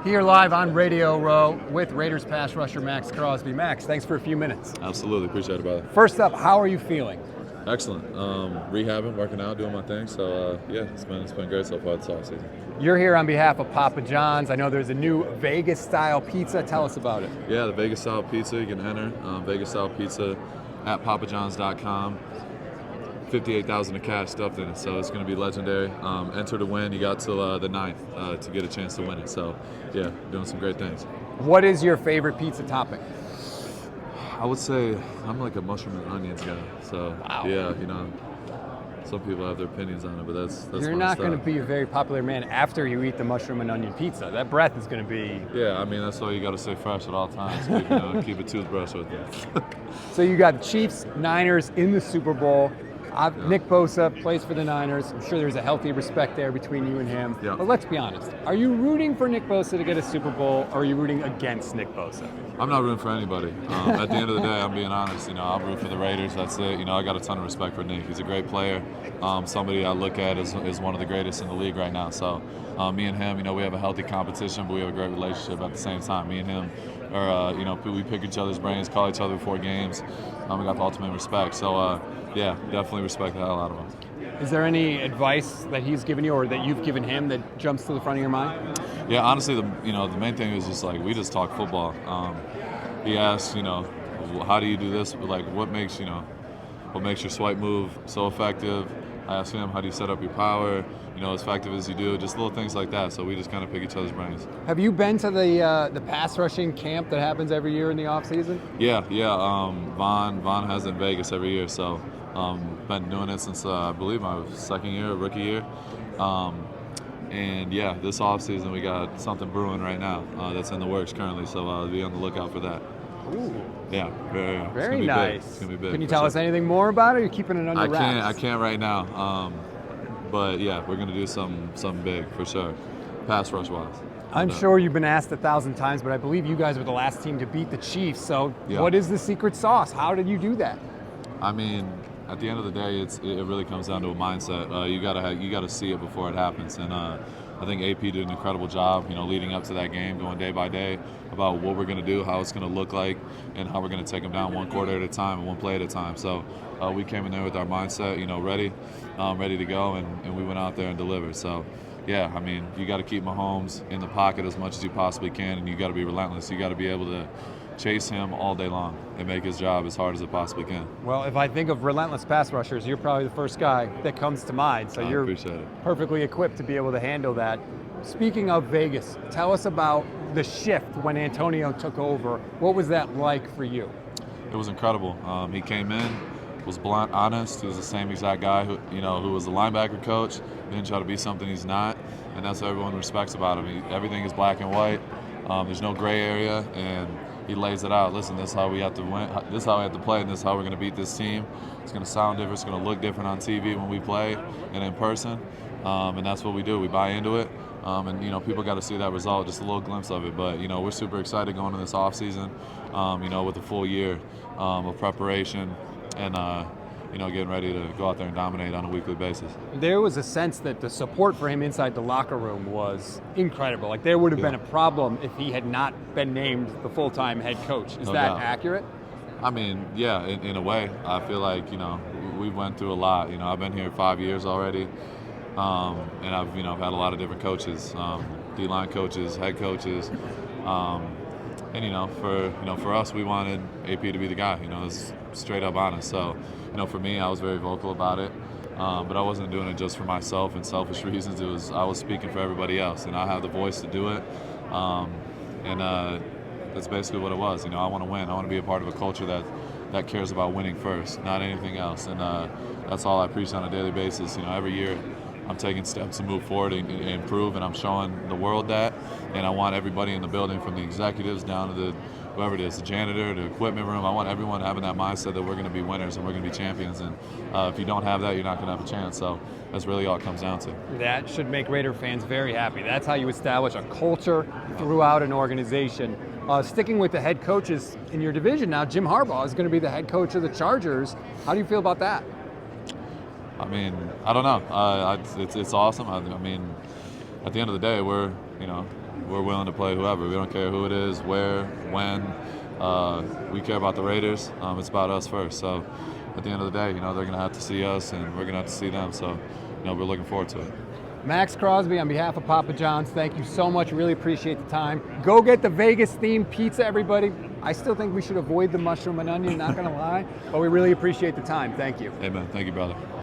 Here live on Radio Row with Raiders pass rusher Maxx Crosby. Maxx, thanks for a few minutes. Absolutely, appreciate it, brother. First up, how are you feeling? Excellent. Rehabbing, working out, doing my thing. So yeah, it's been great so far this offseason. You're here on behalf of Papa John's. I know there's a new Vegas-style pizza. Tell us about it. Yeah, the Vegas-style pizza. You can enter Vegas-style pizza at papajohns.com. 58,000 of cash stuffed in it, so it's going to be legendary. Enter to win. You got till the 9th to get a chance to win it. So yeah, doing some great things. What is your favorite pizza topping? I would say I'm like a mushroom and onions guy. So wow. Yeah, some people have their opinions on it, but that's You're not going to be a very popular man after you eat the mushroom and onion pizza. That breath is going to be... Yeah, I mean, that's why you got to stay fresh at all times. Keep a toothbrush with you. So you got the Chiefs, Niners in the Super Bowl. Nick Bosa plays for the Niners. I'm sure there's a healthy respect there between you and him. Yeah. But let's be honest. Are you rooting for Nick Bosa to get a Super Bowl, or are you rooting against Nick Bosa? I'm not rooting for anybody. At the end of the day, I'm being honest. I'll root for the Raiders. That's it. I got a ton of respect for Nick. He's a great player. Somebody I look at as one of the greatest in the league right now. So me and him, we have a healthy competition, but we have a great relationship at the same time. Me and him are, we pick each other's brains, call each other before games. We got the ultimate respect. So, yeah, definitely respect the hell out of him. Is there any advice that he's given you or that you've given him that jumps to the front of your mind? Yeah, honestly, the main thing is just like we just talk football. He asked, how do you do this? Like, what makes your swipe move so effective? I asked him, how do you set up your power? As effective as you do, just little things like that. So we just kind of pick each other's brains. Have you been to the pass rushing camp that happens every year in the off season? Yeah. Vaughn has it in Vegas every year. So been doing it since I believe my second year, rookie year. And yeah, this off season we got something brewing right now that's in the works currently. So be on the lookout for that. Ooh. Yeah, very nice. It's gonna be big. Can you tell us anything more about it? Or are you keeping it under wraps? I can't right now. But yeah, we're gonna do something big for sure, pass rush wise. I'm sure you've been asked 1,000 times, but I believe you guys were the last team to beat the Chiefs. So yeah. What is the secret sauce? How did you do that? I mean, at the end of the day, it really comes down to a mindset. You gotta see it before it happens, and I think AP did an incredible job, leading up to that game, going day by day about what we're going to do, how it's going to look like, and how we're going to take them down one quarter at a time and one play at a time. So we came in there with our mindset, ready to go, and we went out there and delivered. So, yeah, I mean, you got to keep Mahomes in the pocket as much as you possibly can, and you got to be relentless. You got to be able to chase him all day long and make his job as hard as it possibly can. Well, if I think of relentless pass rushers, you're probably the first guy that comes to mind. So you're perfectly equipped to be able to handle that. Speaking of Vegas, tell us about the shift when Antonio took over. What was that like for you? It was incredible. He came in, was blunt, honest. He was the same exact guy who was a linebacker coach. He didn't try to be something he's not, and that's what everyone respects about him. Everything is black and white. There's no gray area, and he lays it out. Listen, this is how we have to win. This is how we have to play, and this is how we're going to beat this team. It's going to sound different. It's going to look different on TV when we play and in person, and that's what we do. We buy into it, and people got to see that result, just a little glimpse of it. But we're super excited going into this off season, with a full year of preparation and getting ready to go out there and dominate on a weekly basis. There was a sense that the support for him inside the locker room was incredible. Like there would have been a problem if he had not been named the full-time head coach. Is that accurate? I mean, yeah, in a way. I feel like, we went through a lot. I've been here 5 years already, and I've had a lot of different coaches, D-line coaches, head coaches, and for us, we wanted AP to be the guy. It's straight up honest. So, for me, I was very vocal about it, but I wasn't doing it just for myself and selfish reasons. I was speaking for everybody else, and I have the voice to do it, and that's basically what it was. I want to win. I want to be a part of a culture that cares about winning first, not anything else, and that's all I preach on a daily basis. Every year I'm taking steps to move forward and improve, and I'm showing the world that, and I want everybody in the building, from the executives down to whoever it is, the janitor, the equipment room, I want everyone having that mindset that we're going to be winners and we're going to be champions, and if you don't have that, you're not going to have a chance. So that's really all it comes down to. That should make Raider fans very happy. That's how you establish a culture throughout an organization. Sticking with the head coaches in your division now, Jim Harbaugh is going to be the head coach of the Chargers. How do you feel about that? I mean, I don't know. It's awesome. I mean, at the end of the day, we're we're willing to play whoever. We don't care who it is, where, when. We care about the Raiders. It's about us first. So at the end of the day, they're going to have to see us, and we're going to have to see them. So, we're looking forward to it. Maxx Crosby, on behalf of Papa John's, thank you so much. Really appreciate the time. Go get the Vegas-themed pizza, everybody. I still think we should avoid the mushroom and onion, not going to lie, but we really appreciate the time. Thank you. Amen. Thank you, brother.